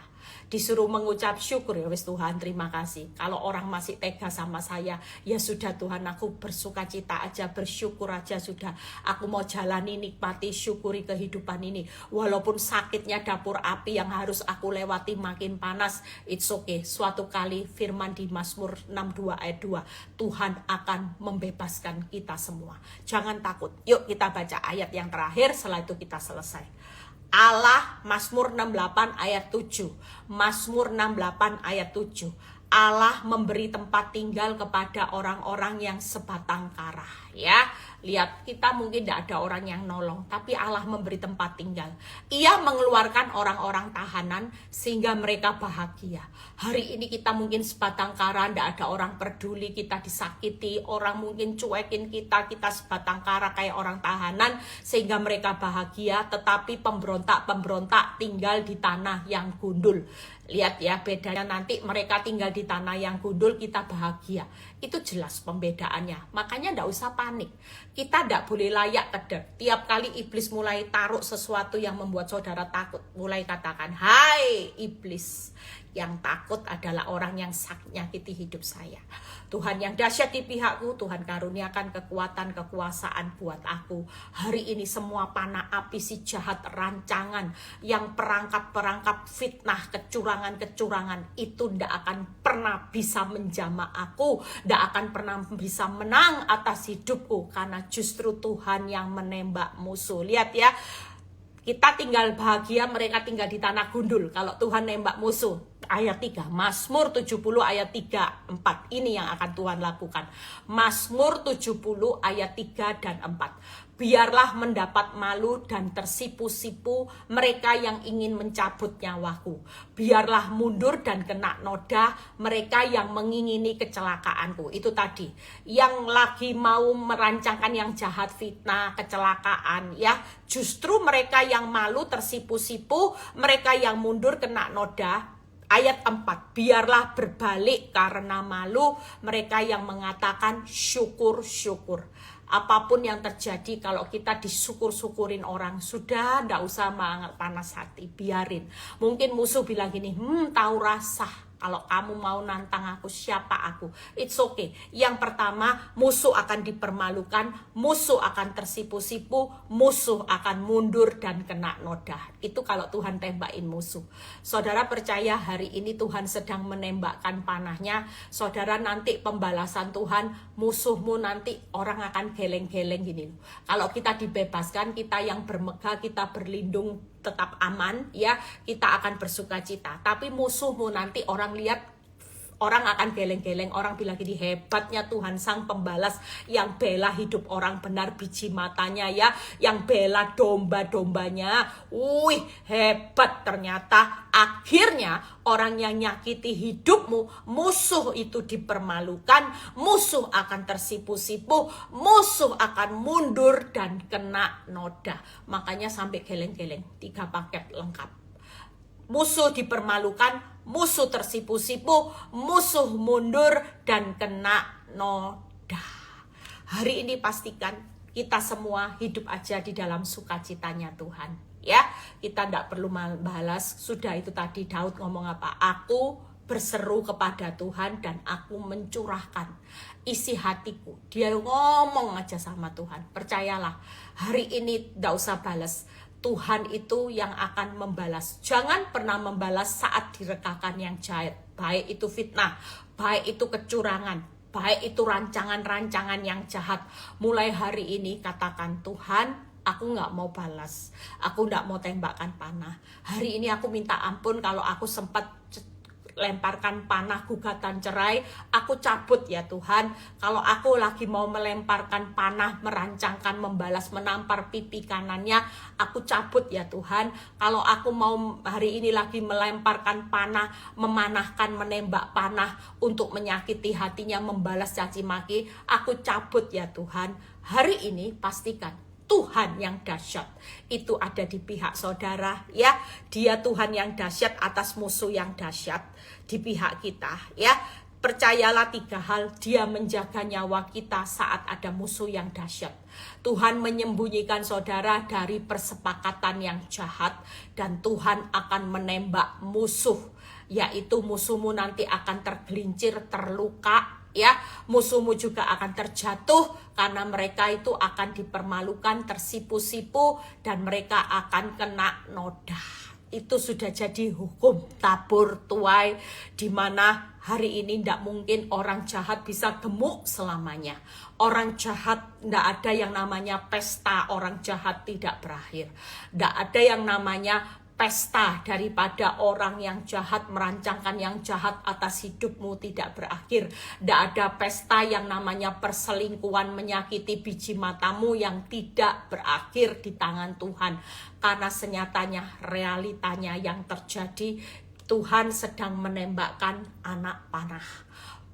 disuruh mengucap syukur, ya wis Tuhan terima kasih. Kalau orang masih tega sama saya, ya sudah Tuhan, aku bersuka cita aja, bersyukur aja sudah. Aku mau jalani, nikmati, syukuri kehidupan ini. Walaupun sakitnya dapur api yang harus aku lewati makin panas, it's okay. Suatu kali firman di Mazmur 62 ayat 2, Tuhan akan membebaskan kita semua. Jangan takut. Yuk kita baca ayat yang terakhir, setelah itu kita selesai. Allah, Mazmur 68 ayat 7. Mazmur 68 ayat 7. Allah memberi tempat tinggal kepada orang-orang yang sebatang kara, ya. Lihat, kita mungkin tidak ada orang yang nolong, tapi Allah memberi tempat tinggal. Ia mengeluarkan orang-orang tahanan sehingga mereka bahagia. Hari ini kita mungkin sebatang kara, tidak ada orang peduli, kita disakiti, orang mungkin cuekin kita sebatang kara kayak orang tahanan sehingga mereka bahagia, tetapi pemberontak-pemberontak tinggal di tanah yang gundul. Lihat ya, bedanya nanti mereka tinggal di tanah yang gundul, kita bahagia. Itu jelas pembedaannya. Makanya tidak usah panik. Kita tidak boleh layak tedek. Tiap kali iblis mulai taruh sesuatu yang membuat saudara takut, mulai katakan, hai iblis, yang takut adalah orang yang nyakiti hidup saya. Tuhan yang dahsyat di pihakku, Tuhan karuniakan kekuatan, kekuasaan buat aku. Hari ini semua panah api si jahat, rancangan, yang perangkap-perangkap fitnah, kecurangan-kecurangan, itu tidak akan pernah bisa menjamah aku, tidak akan pernah bisa menang atas hidupku, karena justru Tuhan yang menembak musuh. Lihat ya, kita tinggal bahagia, mereka tinggal di tanah gundul. Kalau Tuhan nembak musuh. Ayat 3, Mazmur 70 ayat 3, 4. Ini yang akan Tuhan lakukan. Mazmur 70 ayat 3 dan 4. Biarlah mendapat malu dan tersipu-sipu mereka yang ingin mencabut nyawaku. Biarlah mundur dan kena noda mereka yang mengingini kecelakaanku. Itu tadi, yang lagi mau merancangkan yang jahat, fitnah, kecelakaan, ya. Justru mereka yang malu, tersipu-sipu, mereka yang mundur, kena noda. Ayat 4, biarlah berbalik karena malu mereka yang mengatakan syukur-syukur. Apapun yang terjadi, kalau kita disyukur-syukurin orang, sudah ndak usah panas hati, biarin. Mungkin musuh bilang gini, tahu rasa. Kalau kamu mau nantang aku, siapa aku? It's okay. Yang pertama, musuh akan dipermalukan, musuh akan tersipu-sipu, musuh akan mundur dan kena noda. Itu kalau Tuhan tembakin musuh. Saudara percaya hari ini Tuhan sedang menembakkan panahnya. Saudara, nanti pembalasan Tuhan, musuhmu nanti orang akan geleng-geleng gini. Kalau kita dibebaskan, kita yang bermegah, kita berlindung tetap aman, ya, kita akan bersuka cita. Tapi musuhmu nanti orang lihat, orang akan geleng-geleng, orang bilang gini, hebatnya Tuhan sang pembalas yang bela hidup orang benar biji matanya, ya, yang bela domba-dombanya. Wih, hebat. Ternyata akhirnya orang yang nyakiti hidupmu, musuh itu dipermalukan, musuh akan tersipu-sipu, musuh akan mundur dan kena noda. Makanya sampai geleng-geleng, 3 paket lengkap. Musuh dipermalukan, musuh tersipu-sipu, musuh mundur dan kena noda. Hari ini pastikan kita semua hidup aja di dalam sukacitanya Tuhan, ya. Kita tidak perlu balas. Sudah itu tadi Daud ngomong apa? Aku berseru kepada Tuhan dan aku mencurahkan isi hatiku. Dia ngomong aja sama Tuhan. Percayalah, hari ini tidak usah balas. Tuhan itu yang akan membalas. Jangan pernah membalas saat direkakan yang jahat. Baik itu fitnah, baik itu kecurangan, baik itu rancangan-rancangan yang jahat. Mulai hari ini katakan, Tuhan, aku nggak mau balas. Aku nggak mau tembakkan panah. Hari ini aku minta ampun kalau aku sempat lemparkan panah gugatan cerai, aku cabut ya Tuhan. Kalau aku lagi mau melemparkan panah, merancangkan membalas, menampar pipi kanannya, aku cabut ya Tuhan. Kalau aku mau hari ini lagi melemparkan panah, memanahkan, menembak panah untuk menyakiti hatinya, membalas caci maki, aku cabut ya Tuhan. Hari ini pastikan Tuhan yang dahsyat itu ada di pihak saudara, ya. Dia Tuhan yang dahsyat atas musuh yang dahsyat di pihak kita, ya. Percayalah 3 hal, Dia menjaga nyawa kita saat ada musuh yang dahsyat. Tuhan menyembunyikan saudara dari persepakatan yang jahat, dan Tuhan akan menembak musuh, yaitu musuhmu nanti akan tergelincir, terluka, ya. Musuhmu juga akan terjatuh karena mereka itu akan dipermalukan, tersipu-sipu, dan mereka akan kena noda. Itu sudah jadi hukum tabur tuai, di mana hari ini tidak mungkin orang jahat bisa gemuk selamanya. Orang jahat, tidak ada yang namanya pesta orang jahat tidak berakhir. Tidak ada yang namanya pesta daripada orang yang jahat merancangkan yang jahat atas hidupmu tidak berakhir. Tidak ada pesta yang namanya perselingkuhan menyakiti biji matamu yang tidak berakhir di tangan Tuhan. Karena senyatanya, realitanya yang terjadi, Tuhan sedang menembakkan anak panah.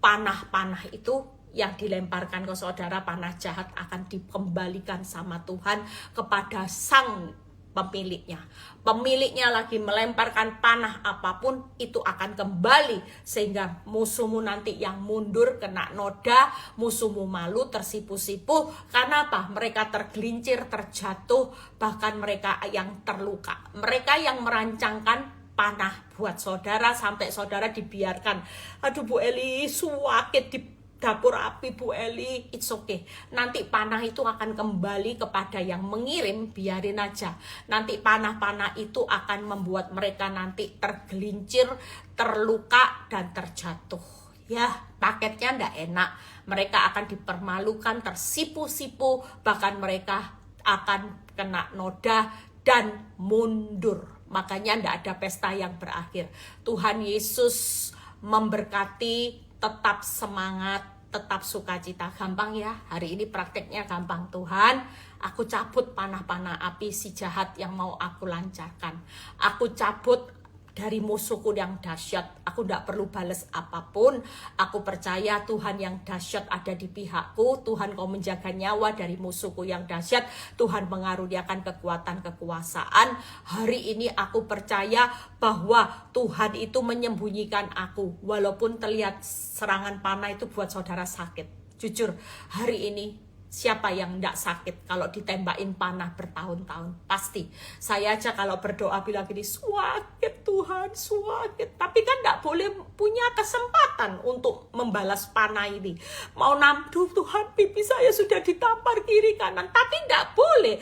Panah-panah itu yang dilemparkan ke saudara, panah jahat akan dikembalikan sama Tuhan kepada sang pemiliknya. Pemiliknya lagi melemparkan panah apapun, itu akan kembali, sehingga musuhmu nanti yang mundur kena noda, musuhmu malu, tersipu-sipu. Karena apa? Mereka tergelincir, terjatuh, bahkan mereka yang terluka. Mereka yang merancangkan panah buat saudara sampai saudara dibiarkan. Aduh Bu Eli, sakit di dapur api Bu Eli, it's okay. Nanti panah itu akan kembali kepada yang mengirim, biarin aja. Nanti panah-panah itu akan membuat mereka nanti tergelincir, terluka, dan terjatuh. Ya, paketnya ndak enak. Mereka akan dipermalukan, tersipu-sipu, bahkan mereka akan kena noda dan mundur. Makanya ndak ada pesta yang berakhir. Tuhan Yesus memberkati. Tetap semangat, tetap sukacita. Gampang ya, hari ini prakteknya gampang. Tuhan, aku cabut panah-panah api si jahat yang mau aku lancarkan. Aku cabut dari musuhku yang dahsyat. Aku tidak perlu balas apapun. Aku percaya Tuhan yang dahsyat ada di pihakku. Tuhan kau menjaga nyawa dari musuhku yang dahsyat. Tuhan mengaruniakan kekuatan, kekuasaan. Hari ini aku percaya bahwa Tuhan itu menyembunyikan aku. Walaupun terlihat serangan panah itu buat saudara sakit. Jujur, hari ini Siapa yang tidak sakit kalau ditembakin panah bertahun-tahun? Pasti. Saya aja kalau berdoa bilang gini, sakit Tuhan, sakit. Tapi kan tidak boleh punya kesempatan untuk membalas panah ini. Mau namdu, Tuhan pipi saya sudah ditampar kiri kanan. Tapi tidak boleh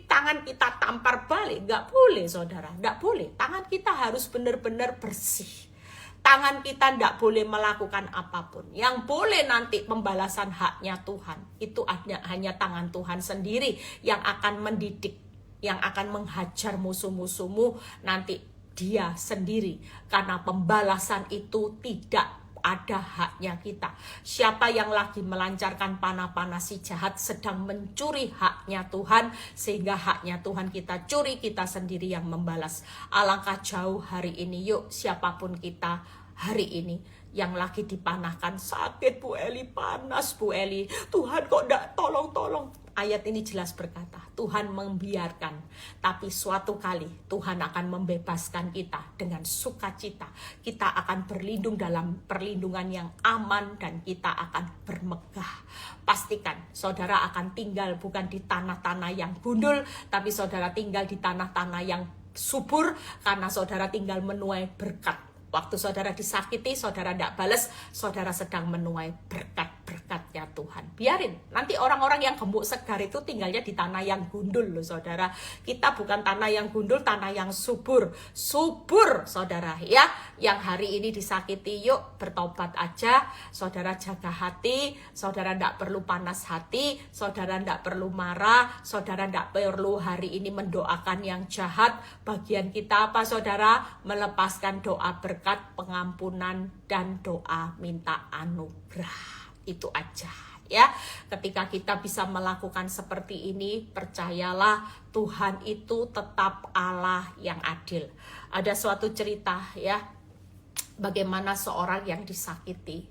tangan kita tampar balik. Nggak boleh saudara, nggak boleh. Tangan kita harus benar-benar bersih. Tangan kita tidak boleh melakukan apapun. Yang boleh nanti pembalasan haknya Tuhan. Itu hanya tangan Tuhan sendiri yang akan mendidik, yang akan menghajar musuh-musuhmu nanti dia sendiri. Karena pembalasan itu tidak ada haknya kita. Siapa yang lagi melancarkan panah-panah si jahat sedang mencuri haknya Tuhan, sehingga haknya Tuhan kita curi, kita sendiri yang membalas. Alangkah jauh hari ini, yuk siapapun kita hari ini yang lagi dipanahkan, sakit Bu Eli, panas Bu Eli, Tuhan kok enggak tolong-tolong. Ayat ini jelas berkata, Tuhan membiarkan, tapi suatu kali Tuhan akan membebaskan kita dengan sukacita. Kita akan berlindung dalam perlindungan yang aman dan kita akan bermegah. Pastikan saudara akan tinggal bukan di tanah-tanah yang gundul, tapi saudara tinggal di tanah-tanah yang subur karena saudara tinggal menuai berkat. Waktu saudara disakiti, saudara tidak balas, saudara sedang menuai berkat-berkatnya Tuhan. Biarin, nanti orang-orang yang gemuk segar itu tinggalnya di tanah yang gundul loh saudara. Kita bukan tanah yang gundul, tanah yang subur. Subur saudara ya. Yang hari ini disakiti, yuk bertobat aja. Saudara jaga hati, saudara tidak perlu panas hati, saudara tidak perlu marah, saudara tidak perlu hari ini mendoakan yang jahat. Bagian kita apa saudara? Melepaskan doa berkat, pengampunan dan doa minta anugerah. Itu aja ya. Ketika kita bisa melakukan seperti ini, percayalah Tuhan itu tetap Allah yang adil. Ada suatu cerita ya, bagaimana seorang yang disakiti.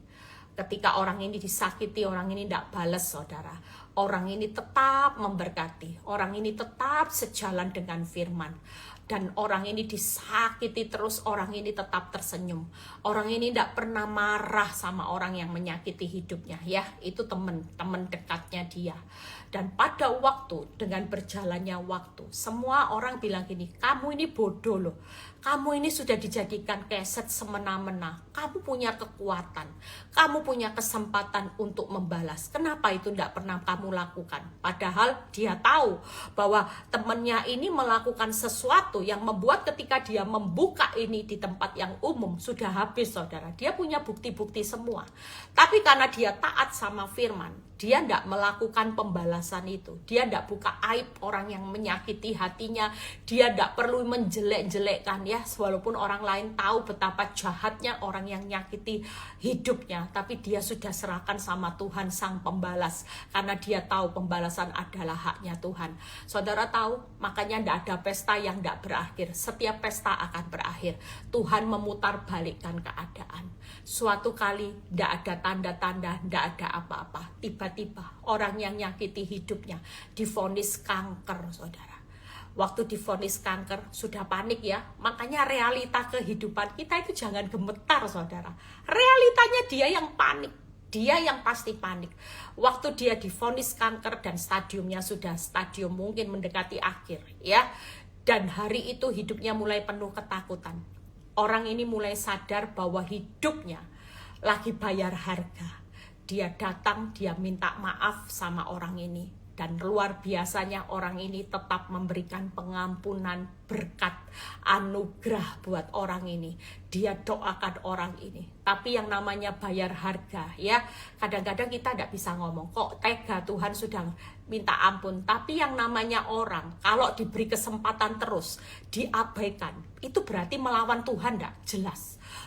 Ketika orang ini disakiti, orang ini tidak balas saudara. Orang ini tetap memberkati, orang ini tetap sejalan dengan firman. Dan orang ini disakiti terus, orang ini tetap tersenyum. Orang ini tidak pernah marah sama orang yang menyakiti hidupnya ya. Itu teman dekatnya dia. Dan pada waktu, dengan berjalannya waktu, semua orang bilang gini, kamu ini bodoh loh. Kamu ini sudah dijadikan keset semena-mena. Kamu punya kekuatan. Kamu punya kesempatan untuk membalas. Kenapa itu tidak pernah kamu lakukan? Padahal dia tahu bahwa temannya ini melakukan sesuatu yang membuat ketika dia membuka ini di tempat yang umum, sudah habis saudara. Dia punya bukti-bukti semua. Tapi karena dia taat sama firman, dia tidak melakukan pembalasan itu. Dia tidak buka aib orang yang menyakiti hatinya. Dia tidak perlu menjelek-jelekkan ya. Walaupun orang lain tahu betapa jahatnya orang yang nyakiti hidupnya. Tapi dia sudah serahkan sama Tuhan sang pembalas. Karena dia tahu pembalasan adalah haknya Tuhan. Saudara tahu, makanya tidak ada pesta yang tidak berakhir. Setiap pesta akan berakhir. Tuhan memutar balikkan keadaan. Suatu kali tidak ada tanda-tanda, tidak ada apa-apa. Tiba-tiba orang yang nyakiti hidupnya divonis kanker saudara. Waktu divonis kanker sudah panik ya. Makanya realita kehidupan kita itu jangan gemetar saudara. Realitanya dia yang panik. Dia yang pasti panik. Waktu dia divonis kanker dan stadiumnya sudah stadium mungkin mendekati akhir ya. Dan hari itu hidupnya mulai penuh ketakutan. Orang ini mulai sadar bahwa hidupnya lagi bayar harga. Dia datang, dia minta maaf sama orang ini. Dan luar biasanya orang ini tetap memberikan pengampunan, berkat, anugerah buat orang ini. Dia doakan orang ini. Tapi yang namanya bayar harga ya, kadang-kadang kita tidak bisa ngomong, kok tega Tuhan sudah minta ampun. Tapi yang namanya orang, kalau diberi kesempatan terus, diabaikan, itu berarti melawan Tuhan tidak? Jelas.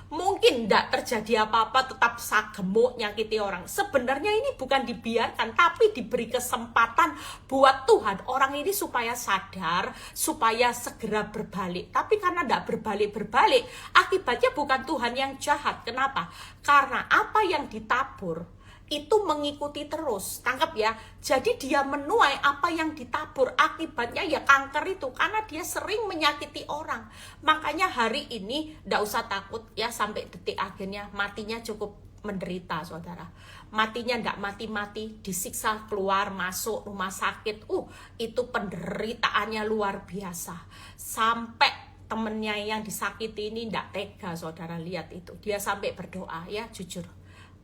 Mungkin tidak terjadi apa-apa, tetap gemuk nyakiti orang. Sebenarnya ini bukan dibiarkan, tapi diberi kesempatan buat Tuhan. Orang ini supaya sadar, supaya segera berbalik. Tapi karena tidak berbalik-berbalik, akibatnya bukan Tuhan yang jahat. Kenapa? Karena apa yang ditabur itu mengikuti terus, tangkap ya. Jadi dia menuai apa yang ditabur. Akibatnya ya kanker itu, karena dia sering menyakiti orang. Makanya hari ini ndak usah takut ya, sampai detik akhirnya matinya cukup menderita, saudara. Matinya enggak mati-mati, disiksa, keluar, masuk rumah sakit. Itu penderitaannya luar biasa. Sampai temennya yang disakiti ini enggak tega, saudara. Lihat itu, dia sampai berdoa, ya jujur.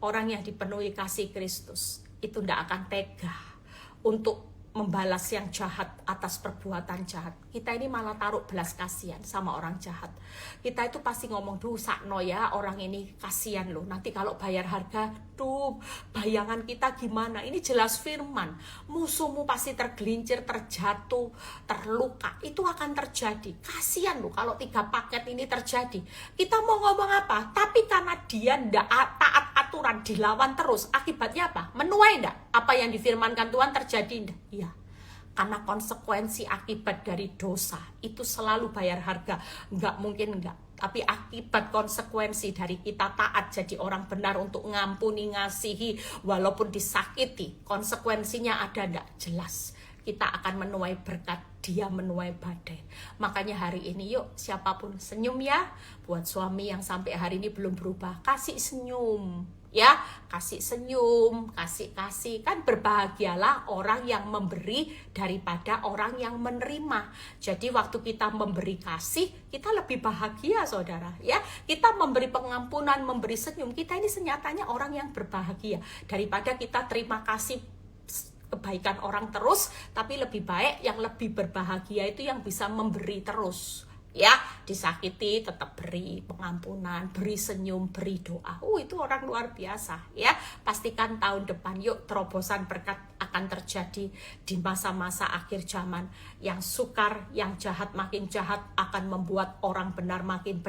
Orang yang dipenuhi kasih Kristus itu enggak akan tega untuk membalas yang jahat atas perbuatan jahat. Kita ini malah taruh belas kasihan sama orang jahat. Kita itu pasti ngomong, duh sakno ya, orang ini kasihan loh. Nanti kalau bayar harga, duh bayangan kita gimana. Ini jelas firman. Musuhmu pasti tergelincir, terjatuh, terluka. Itu akan terjadi. Kasihan loh kalau 3 paket ini terjadi. Kita mau ngomong apa? Tapi karena dia ndak taat aturan, dilawan terus. Akibatnya apa? Menuai ndak? Apa yang difirmankan Tuhan terjadi ndak? Iya. Karena konsekuensi akibat dari dosa itu selalu bayar harga. Enggak mungkin enggak. Tapi akibat konsekuensi dari kita taat jadi orang benar untuk ngampuni, ngasihi, walaupun disakiti, konsekuensinya ada enggak? Jelas. Kita akan menuai berkat, dia menuai badai. Makanya hari ini yuk siapapun senyum ya. Buat suami yang sampai hari ini belum berubah, kasih senyum. Ya, kasih senyum, kasih. Kan berbahagialah orang yang memberi daripada orang yang menerima. Jadi waktu kita memberi kasih, kita lebih bahagia, saudara. Ya, kita memberi pengampunan, memberi senyum. Kita ini senyatanya orang yang berbahagia. Daripada kita terima kasih kebaikan orang terus, tapi lebih baik yang lebih berbahagia itu yang bisa memberi terus. Ya, disakiti tetap beri pengampunan, beri senyum, beri doa. Itu orang luar biasa ya. Pastikan tahun depan yuk terobosan berkat akan terjadi di masa-masa akhir zaman. Yang sukar, yang jahat makin jahat akan membuat orang benar, makin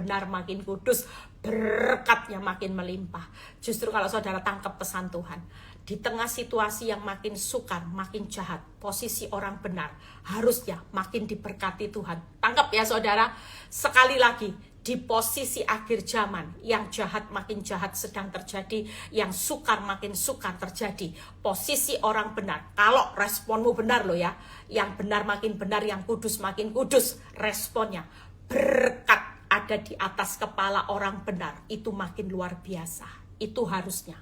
kudus, berkatnya makin melimpah. Justru kalau saudara tangkap pesan Tuhan, di tengah situasi yang makin sukar, makin jahat, posisi orang benar harusnya makin diberkati Tuhan. Tangkap ya saudara. Sekali lagi, di posisi akhir zaman, yang jahat makin jahat sedang terjadi, yang sukar makin sukar terjadi. Posisi orang benar, kalau responmu benar loh ya, yang benar makin benar, yang kudus makin kudus, responnya berkat ada di atas kepala orang benar, itu makin luar biasa. Itu harusnya.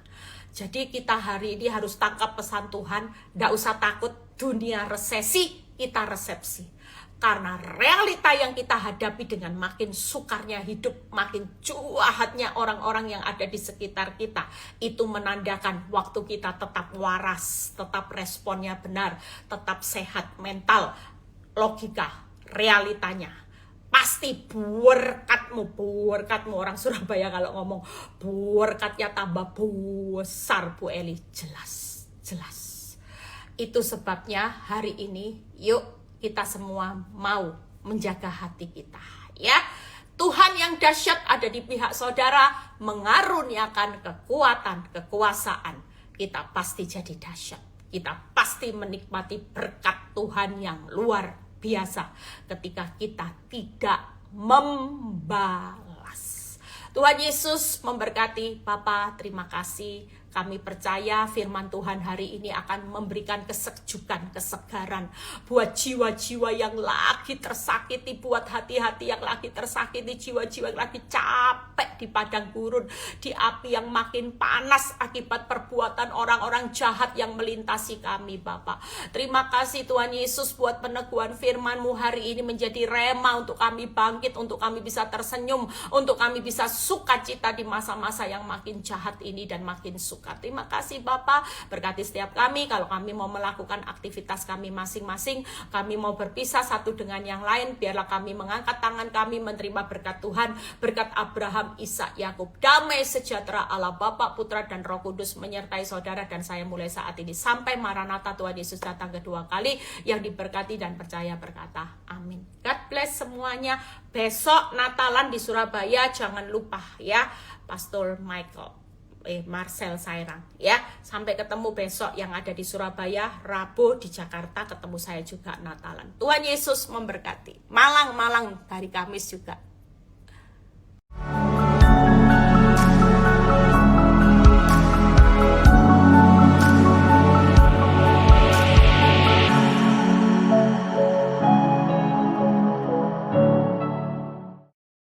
Jadi kita hari ini harus tangkap pesan Tuhan, nggak usah takut dunia resesi, kita resepsi. Karena realita yang kita hadapi dengan makin sukarnya hidup, makin jahatnya orang-orang yang ada di sekitar kita, itu menandakan waktu kita tetap waras, tetap responnya benar, tetap sehat mental, logika, realitanya. Pasti berkatmu orang Surabaya kalau ngomong berkatnya tambah besar Bu Eli, jelas. Itu sebabnya hari ini yuk kita semua mau menjaga hati kita ya. Tuhan yang dahsyat ada di pihak saudara, mengaruniakan kekuatan, kekuasaan. Kita pasti jadi dahsyat. Kita pasti menikmati berkat Tuhan yang luar biasa ketika kita tidak membalas. Tuhan Yesus memberkati. Bapa, terima kasih. Kami percaya firman Tuhan hari ini akan memberikan kesejukan, kesegaran buat jiwa-jiwa yang lagi tersakiti, buat hati-hati yang lagi tersakiti, jiwa-jiwa yang lagi capek di padang gurun, di api yang makin panas akibat perbuatan orang-orang jahat yang melintasi kami, Bapak. Terima kasih Tuhan Yesus buat peneguhan firman-Mu hari ini menjadi rema untuk kami bangkit, untuk kami bisa tersenyum, untuk kami bisa sukacita di masa-masa yang makin jahat ini dan makin suka. Terima kasih Bapak, berkati setiap kami. Kalau kami mau melakukan aktivitas kami masing-masing, kami mau berpisah satu dengan yang lain, biarlah kami mengangkat tangan kami menerima berkat Tuhan, berkat Abraham, Ishak, Yakub. Damai sejahtera Allah Bapa, Putra dan Roh Kudus menyertai saudara dan saya mulai saat ini sampai Maranatha Tuhan Yesus datang kedua kali. Yang diberkati dan percaya berkata amin. God bless semuanya. Besok Natalan di Surabaya, jangan lupa ya, Pastor Marcel Sairang ya. Sampai ketemu besok yang ada di Surabaya, Rabu di Jakarta ketemu saya juga Natalan. Tuhan Yesus memberkati. Malang dari Kamis juga.